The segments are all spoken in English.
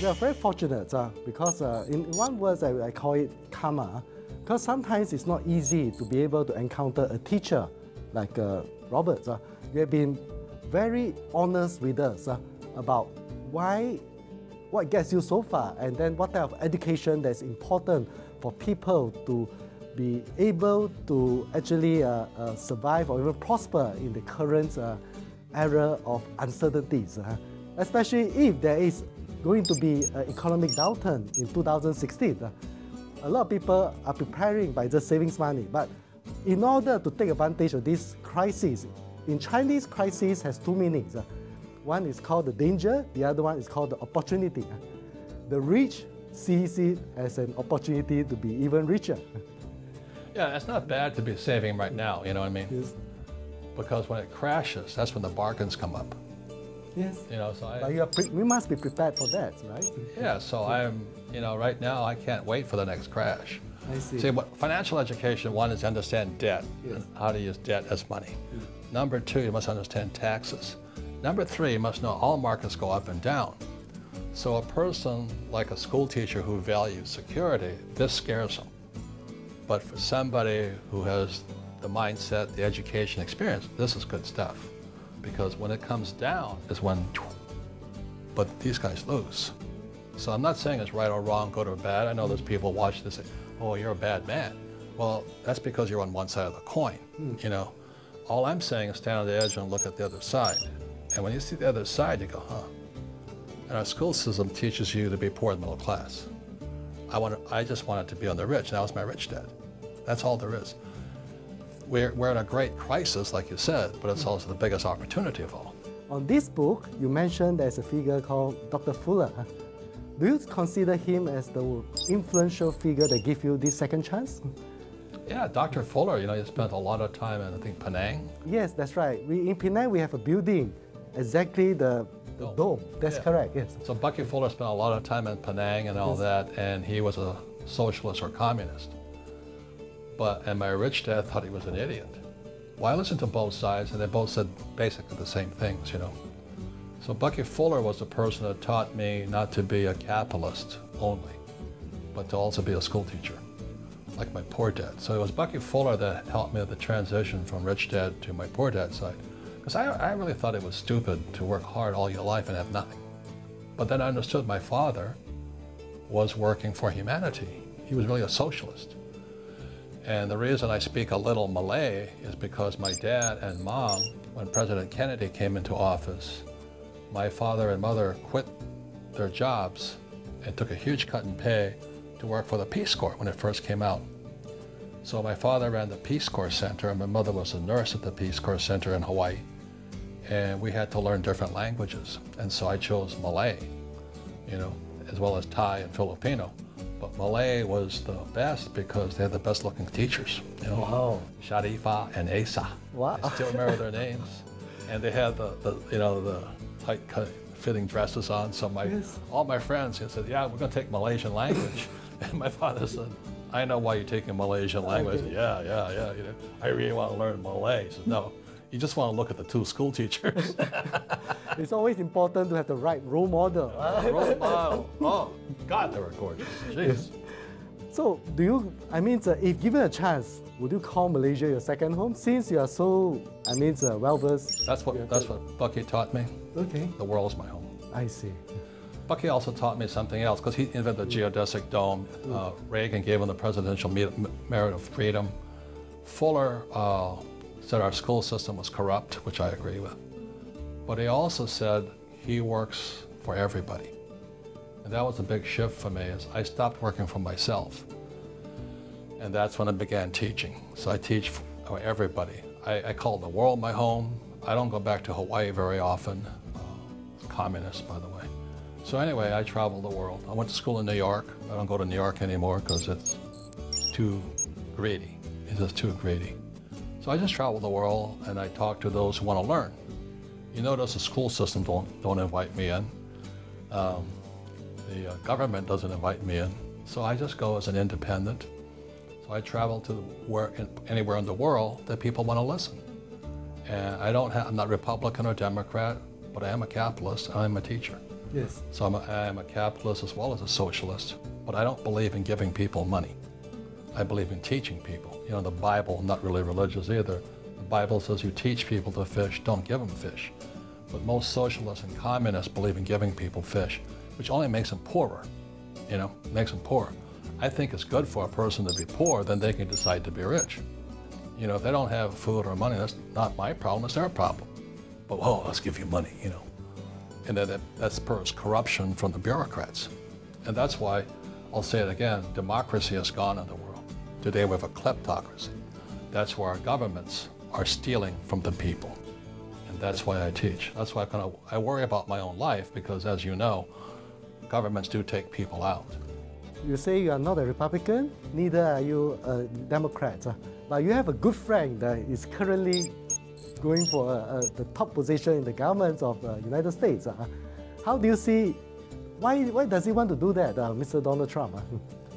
We are very fortunate because in one word I call it karma. Because sometimes it's not easy to be able to encounter a teacher like Robert. You have been very honest with us about what gets you so far, and then what type of education that's important for people to be able to actually survive or even prosper in the current era of uncertainties. Especially if there is going to be an economic downturn in 2016. A lot of people are preparing by just saving money, but in order to take advantage of this crisis, in Chinese, crisis has two meanings. One is called the danger, the other one is called the opportunity. The rich sees it as an opportunity to be even richer. Yeah, it's not bad to be saving right now, you know what I mean? Yes. Because when it crashes, that's when the bargains come up. Yes. You know, so we must be prepared for that, right? Yeah, so I'm, you know, right now I can't wait for the next crash. I see. See, what financial education, one is to understand debt, yes, and how to use debt as money. Yes. Number two, you must understand taxes. Number three, you must know all markets go up and down. So a person like a school teacher who values security, this scares them. But for somebody who has the mindset, the education experience, this is good stuff. Because when it comes down is when, but these guys lose. So I'm not saying it's right or wrong, good or bad. I know there's people watching this say, oh, you're a bad man. Well, that's because you're on one side of the coin, you know. All I'm saying is stand on the edge and look at the other side. And when you see the other side, you go, huh. And our school system teaches you to be poor and middle class. I just wanted to be on the rich. Now it's my rich dad. That's all there is. We're in a great crisis, like you said, but it's also the biggest opportunity of all. On this book, you mentioned there's a figure called Dr. Fuller. Do you consider him as the influential figure that gave you this second chance? Yeah, Dr. Fuller, you know, he spent a lot of time in, I think, Penang. Yes, that's right. In Penang, we have a building, exactly the dome. That's correct, yes. So Bucky Fuller spent a lot of time in Penang and all that, and he was a socialist or communist. And my rich dad thought he was an idiot. Well, I listened to both sides, and they both said basically the same things, you know. So Bucky Fuller was the person that taught me not to be a capitalist only, but to also be a school teacher, like my poor dad. So it was Bucky Fuller that helped me with the transition from rich dad to my poor dad side. Because I really thought it was stupid to work hard all your life and have nothing. But then I understood my father was working for humanity. He was really a socialist. And the reason I speak a little Malay is because my dad and mom, when President Kennedy came into office, my father and mother quit their jobs and took a huge cut in pay to work for the Peace Corps when it first came out. So my father ran the Peace Corps Center, and my mother was a nurse at the Peace Corps Center in Hawaii. And we had to learn different languages. And so I chose Malay, you know, as well as Thai and Filipino. But Malay was the best because they had the best looking teachers, you know. Wow. Sharifa and Asa. Wow. I still remember their names. And they had the tight fitting dresses on. So all my friends said, yeah, we're going to take Malaysian language. And my father said, I know why you're taking Malaysian language. Okay. I said, yeah, you know, I really want to learn Malay. He said, no, you just want to look at the two school teachers. It's always important to have the right role model. Role model. Oh, God, they were gorgeous. Jeez. So if given a chance, would you call Malaysia your second home? Since you are so, well-versed. That's what Bucky taught me. Okay. The world's my home. I see. Bucky also taught me something else, because he invented the geodesic dome. Reagan gave him the Presidential Merit of Freedom. Fuller said our school system was corrupt, which I agree with. But he also said he works for everybody. And that was a big shift for me, as I stopped working for myself. And that's when I began teaching. So I teach for everybody. I call the world my home. I don't go back to Hawaii very often. It's communist, by the way. So anyway, I travel the world. I went to school in New York. I don't go to New York anymore because it's too greedy. It's just too greedy. So I just travel the world, and I talk to those who want to learn. You notice the school system don't invite me in. The government doesn't invite me in. So I just go as an independent. So I travel to anywhere in the world that people want to listen. And I'm not Republican or Democrat, but I am a capitalist, and I'm a teacher. Yes. So I'm a capitalist as well as a socialist, but I don't believe in giving people money. I believe in teaching people. You know, the Bible, I'm not really religious either. The Bible says you teach people to fish, don't give them fish. But most socialists and communists believe in giving people fish, which only makes them poorer, you know, makes them poor. I think it's good for a person to be poor, then they can decide to be rich. You know, if they don't have food or money, that's not my problem, it's their problem. But, oh, let's give you money, you know. And then that spurs corruption from the bureaucrats. And that's why, I'll say it again, democracy has gone in the world. Today we have a kleptocracy. That's where our governments are stealing from the people. And that's why I teach. That's why I worry about my own life, because as you know, governments do take people out. You say you are not a Republican, neither are you a Democrat, but you have a good friend that is currently going for the top position in the government of the United States. How do you see, why does he want to do that, Mr. Donald Trump?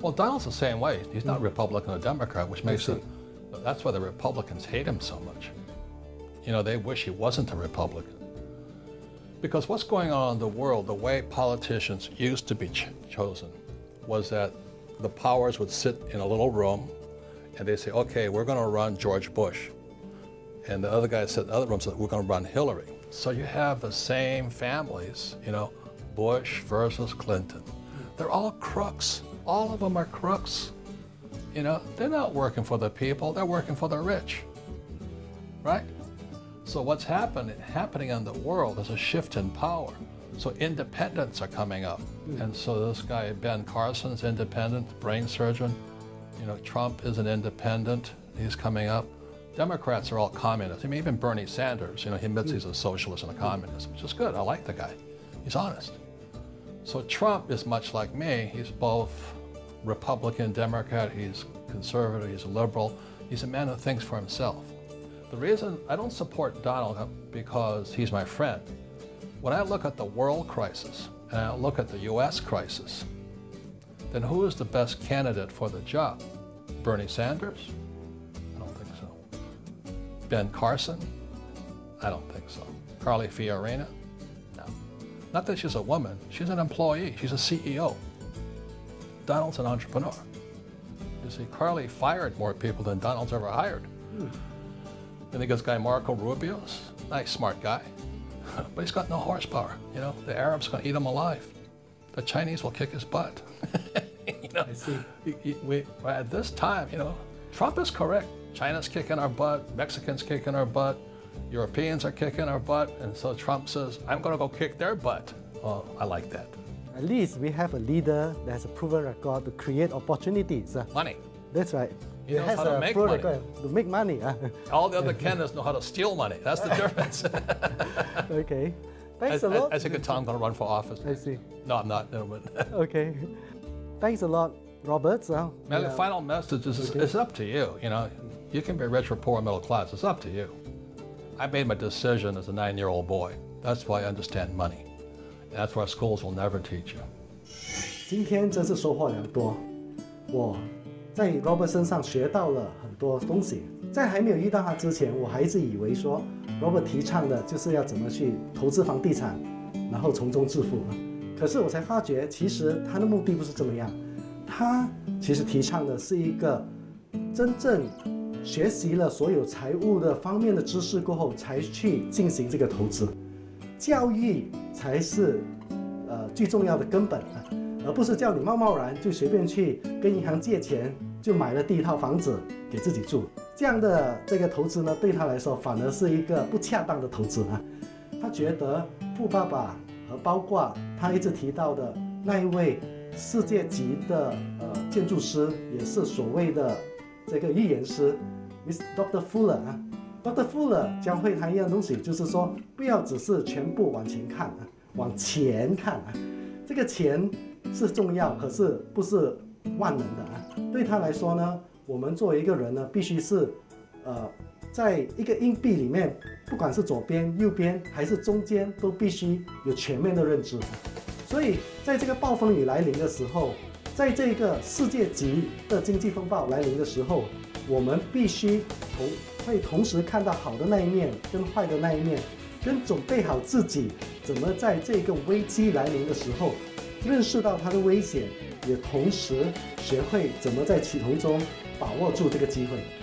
Well, Donald's the same way. He's not Republican or Democrat, which makes it, that's why the Republicans hate him so much. You know, they wish he wasn't a Republican. Because what's going on in the world, the way politicians used to be chosen, was that the powers would sit in a little room and they say, okay, we're going to run George Bush. And the other guy said in the other room said, we're going to run Hillary. So you have the same families, you know, Bush versus Clinton. They're all crooks. All of them are crooks. You know, they're not working for the people, they're working for the rich, right? So what's happening in the world is a shift in power. So independents are coming up. And so this guy, Ben Carson's independent, brain surgeon. You know, Trump is an independent, he's coming up. Democrats are all communists. I mean, even Bernie Sanders, you know, he admits he's a socialist and a communist, which is good. I like the guy. He's honest. So Trump is much like me. He's both Republican, Democrat, he's conservative, he's a liberal. He's a man who thinks for himself. The reason I don't support Donald because he's my friend. When I look at the world crisis and I look at the US crisis, then who is the best candidate for the job? Bernie Sanders? I don't think so. Ben Carson? I don't think so. Carly Fiorina? No. Not that she's a woman, she's an employee, she's a CEO. Donald's an entrepreneur. You see, Carly fired more people than Donald's ever hired. I think this guy Marco Rubio's nice, smart guy, but he's got no horsepower. You know, the Arabs are going to eat him alive. The Chinese will kick his butt. You know, I see. At this time, you know, Trump is correct. China's kicking our butt, Mexicans kicking our butt, Europeans are kicking our butt, and so Trump says, I'm going to go kick their butt. Oh, I like that. At least we have a leader that has a proven record to create opportunities. Money. That's right. He knows how to make money. To make money. All the other candidates know how to steal money. That's the difference. Okay. Thanks a lot. I think I'm going to run for office. I see. No, I'm not. No, but Okay. Thanks a lot, Robert. Man, the final message is it's up to you. You know, you can be rich or poor or middle class. It's up to you. I made my decision as a 9-year-old boy. That's why I understand money. And that's why schools will never teach you. 今天真是收获良多，我在 Robert 身上学到了很多东西。在还没有遇到他之前，我还一直以为说 Robert 提倡的就是要怎么去投资房地产，然后从中致富。可是我才发觉，其实他的目的不是这么样。他其实提倡的是一个真正学习了所有财务的方面的知识过后，才去进行这个投资。教育才是最重要的根本，而不是叫你贸贸然就随便去跟银行借钱，就买了第一套房子给自己住。这样的这个投资呢，对他来说反而是一个不恰当的投资啊。他觉得富爸爸和包括他一直提到的那一位世界级的建筑师，也是所谓的这个预言师 Dr. Fuller 啊。Dr. Fuller 教会他一样东西，就是说不要只是全部往前看啊，往前看啊。这个钱是重要，可是不是万能的啊。对他来说呢，我们作为一个人呢，必须是在一个硬币里面，不管是左边、右边还是中间，都必须有全面的认知。所以在这个暴风雨来临的时候，在这个世界级的经济风暴来临的时候，我们必须会同时看到好的那一面跟坏的那一面，跟准备好自己怎么在这个危机来临的时候，认识到它的危险，也同时学会怎么在启动中把握住这个机会。